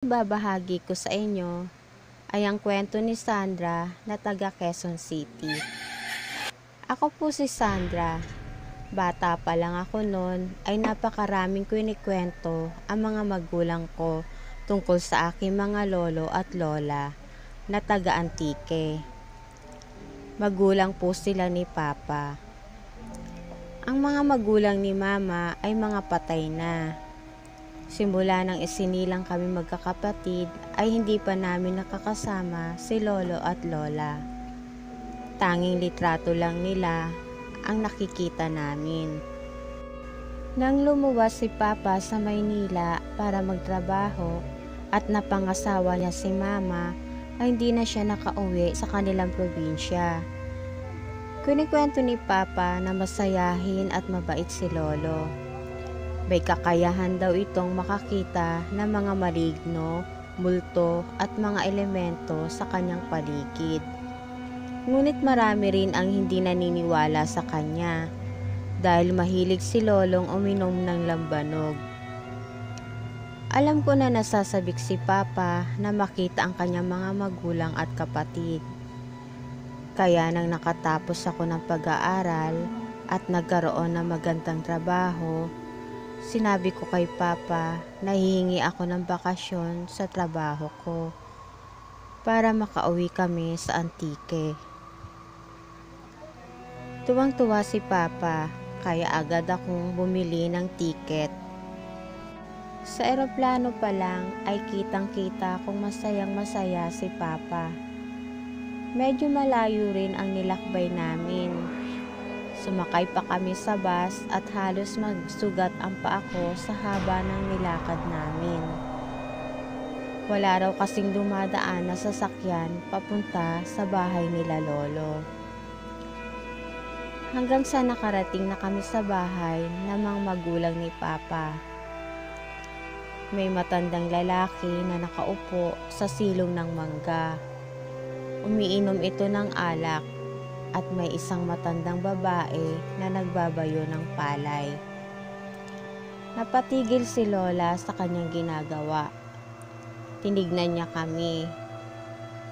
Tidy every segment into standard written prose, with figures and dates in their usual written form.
Ibabahagi ko sa inyo ay ang kwento ni Sandra na taga Quezon City. Ako po si Sandra. Bata pa lang ako noon ay napakaraming kwinikwento ang mga magulang ko tungkol sa aking mga lolo at lola na taga Antique. Magulang po sila ni Papa. Ang mga magulang ni Mama ay mga patay na. Simula nang isinilang kami magkakapatid ay hindi pa namin nakakasama si lolo at lola. Tanging litrato lang nila ang nakikita namin. Nang lumuwas si Papa sa Maynila para magtrabaho at napangasawa niya si Mama ay hindi na siya nakauwi sa kanilang probinsya. Kinikwento ni Papa na masayahin at mabait si Lolo. May kakayahan daw itong makakita ng mga maligno, multo at mga elemento sa kanyang paligid. Ngunit marami rin ang hindi naniniwala sa kanya dahil mahilig si Lolong uminom ng lambanog. Alam ko na nasasabik si Papa na makita ang kanyang mga magulang at kapatid. Kaya nang nakatapos ako ng pag-aaral at nagkaroon ng magandang trabaho, sinabi ko kay Papa na hihingi ako ng bakasyon sa trabaho ko para makauwi kami sa Antique. Tuwang-tuwa si Papa kaya agad akong bumili ng tiket. Sa eroplano pa lang ay kitang-kita kung masayang-masaya si Papa. Medyo malayo rin ang nilakbay namin. Sumakay pa kami sa bus at halos magsugat ang paa ko sa haba ng nilakad namin. Wala raw kasing dumadaan na sasakyan papunta sa bahay nila Lolo. Hanggang sa nakarating na kami sa bahay ng mga magulang ni Papa. May matandang lalaki na nakaupo sa silong ng mangga. Umiinom ito ng alak at may isang matandang babae na nagbabayo ng palay. Napatigil si Lola sa kanyang ginagawa. Tinignan niya kami.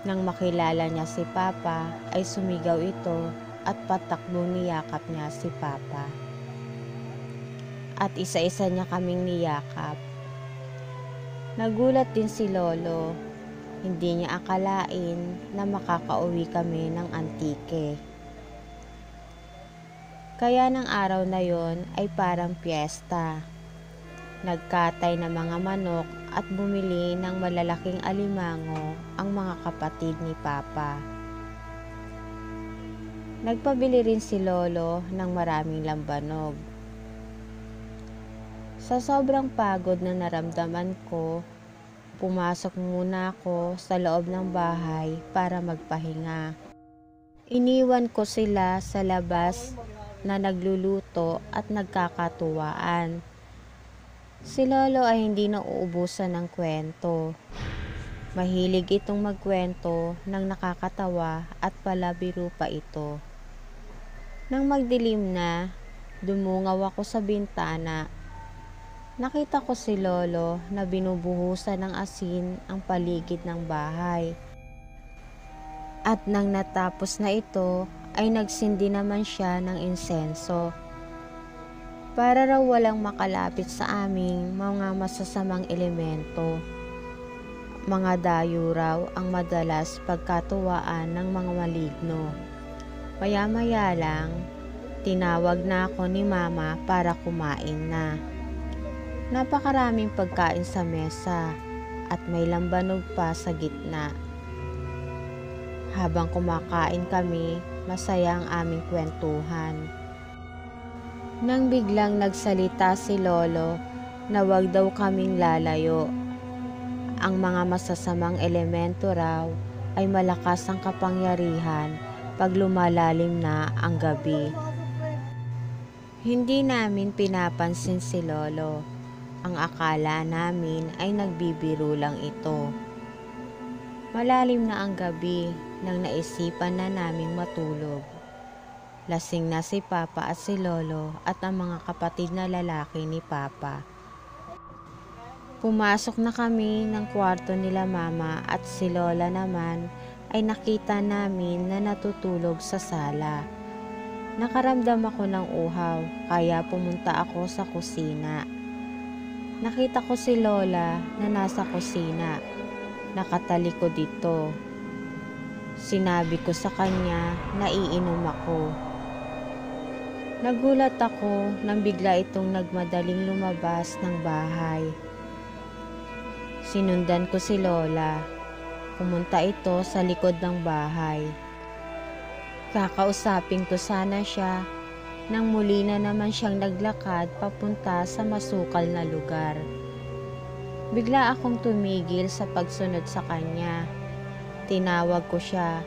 Nang makilala niya si Papa ay sumigaw ito at patakbong niyakap niya si Papa. At isa-isa niya kaming niyakap. Nagulat din si Lolo. Hindi niya akalain na makakauwi kami ng Antique. Kaya ng araw na yon ay parang piyesta. Nagkatay ng mga manok at bumili ng malalaking alimango ang mga kapatid ni Papa. Nagpabili rin si Lolo ng maraming lambanog. Sa sobrang pagod na naramdaman ko, pumasok muna ako sa loob ng bahay para magpahinga. Iniwan ko sila sa labas na nagluluto at nagkakatuwaan. Si Lolo ay hindi nauubusan ng kwento. Mahilig itong magkwento ng nakakatawa at palabiro pa ito. Nang magdilim na, dumungaw ako sa bintana. Nakita ko si Lolo na binubuhusan ng asin ang paligid ng bahay. At nang natapos na ito, ay nagsindi naman siya ng insenso. Para raw walang makalapit sa aming mga masasamang elemento. Mga dayo raw ang madalas pagkatuwaan ng mga maligno. Maya-maya lang, tinawag na ako ni Mama para kumain na. Napakaraming pagkain sa mesa at may lambanog pa sa gitna. Habang kumakain kami, masaya ang aming kwentuhan. Nang biglang nagsalita si Lolo na wag daw kaming lalayo. Ang mga masasamang elemento raw ay malakas ang kapangyarihan pag lumalalim na ang gabi. Hindi namin pinapansin si Lolo. Ang akala namin ay nagbibiro lang ito. Malalim na ang gabi nang naisipan na naming matulog. Lasing na si Papa at si Lolo at ang mga kapatid na lalaki ni Papa. Pumasok na kami ng kwarto nila mama at si lola naman ay nakita namin na natutulog sa sala. Nakaramdam ako ng uhaw kaya pumunta ako sa kusina. Nakita ko si lola na nasa kusina. Nakatalikod dito. Sinabi ko sa kanya na iinom ako. Nagulat ako nang bigla itong nagmadaling lumabas ng bahay. Sinundan ko si lola. Pumunta ito sa likod ng bahay. Kakausapin ko sana siya nang muli na naman siyang naglakad papunta sa masukal na lugar. Bigla akong tumigil sa pagsunod sa kanya. Tinawag ko siya.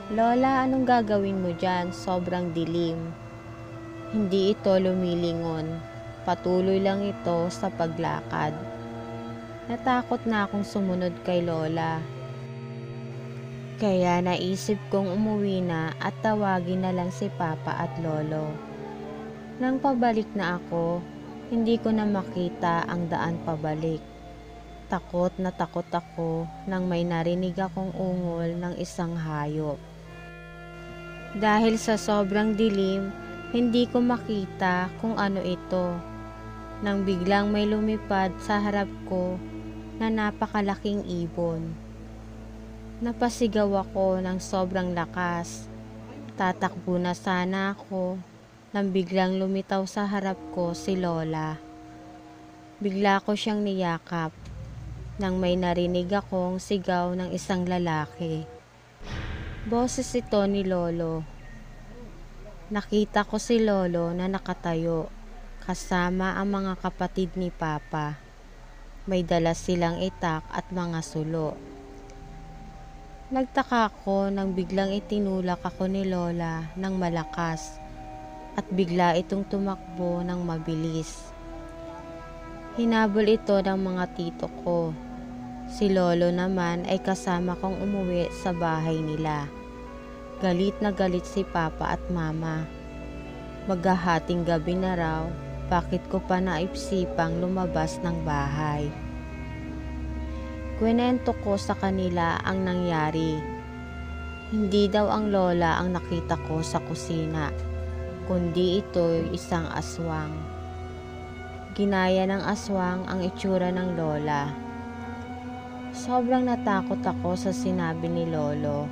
Lola, anong gagawin mo dyan? Sobrang dilim. Hindi ito lumilingon. Patuloy lang ito sa paglakad. Natakot na akong sumunod kay lola. Kaya naisip kong umuwi na at tawagin na lang si papa at lolo. Nang pabalik na ako, hindi ko na makita ang daan pabalik. Takot na takot ako nang may narinig akong ungol ng isang hayop. Dahil sa sobrang dilim, hindi ko makita kung ano ito. Nang biglang may lumipad sa harap ko na napakalaking ibon. Napasigaw ako ng sobrang lakas. Tatakbo na sana ako nang biglang lumitaw sa harap ko si lola. Bigla ko siyang niyakap nang may narinig akong sigaw ng isang lalaki. Boses ito ni lolo. Nakita ko si lolo na nakatayo kasama ang mga kapatid ni papa. May dala silang itak at mga sulo. Nagtaka ako nang biglang itinulak ako ni lola ng malakas at bigla itong tumakbo ng mabilis. Hinabol ito ng mga tito ko. Si lolo naman ay kasama kong umuwi sa bahay nila. Galit na galit si papa at mama. Maghahating gabi na raw. Bakit ko pa naisipang lumabas ng bahay? Kwento ko sa kanila ang nangyari. Hindi daw ang lola ang nakita ko sa kusina, kundi ito'y isang aswang. Ginaya ng aswang ang itsura ng lola. Sobrang natakot ako sa sinabi ni lolo.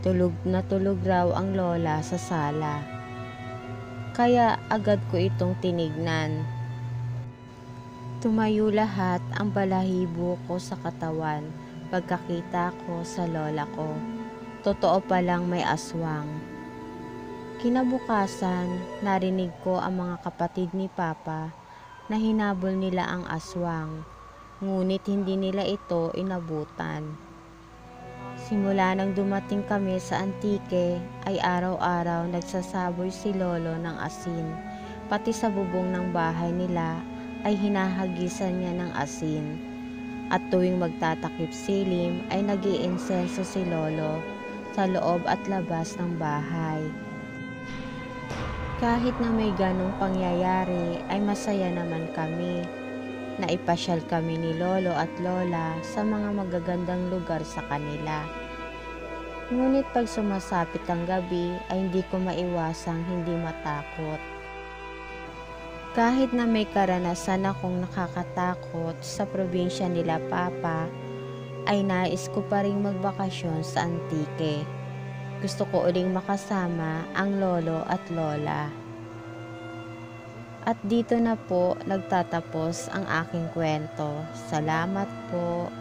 Tulog na tulog raw ang lola sa sala. Kaya agad ko itong tinignan. Tumayo lahat ang balahibo ko sa katawan pagkakita ko sa lola ko. Totoo palang may aswang. Kinabukasan, narinig ko ang mga kapatid ni papa na hinabol nila ang aswang. Ngunit hindi nila ito inabutan. Simula nang dumating kami sa Antique ay araw-araw nagsasaboy si lolo ng asin. Pati sa bubong ng bahay nila ay hinahagisan niya ng asin. At tuwing magtatakip silim ay nag-iinsenso si lolo sa loob at labas ng bahay. Kahit na may ganong pangyayari ay masaya naman kami. Naipasyal kami ni lolo at lola sa mga magagandang lugar sa kanila. Ngunit pag sumasapit ang gabi ay hindi ko maiwasang hindi matakot. Kahit na may karanasan akong nakakatakot sa probinsya nila papa, ay nais ko pa ring magbakasyon sa Antique. Gusto ko uling makasama ang lolo at lola. At dito na po nagtatapos ang aking kwento. Salamat po.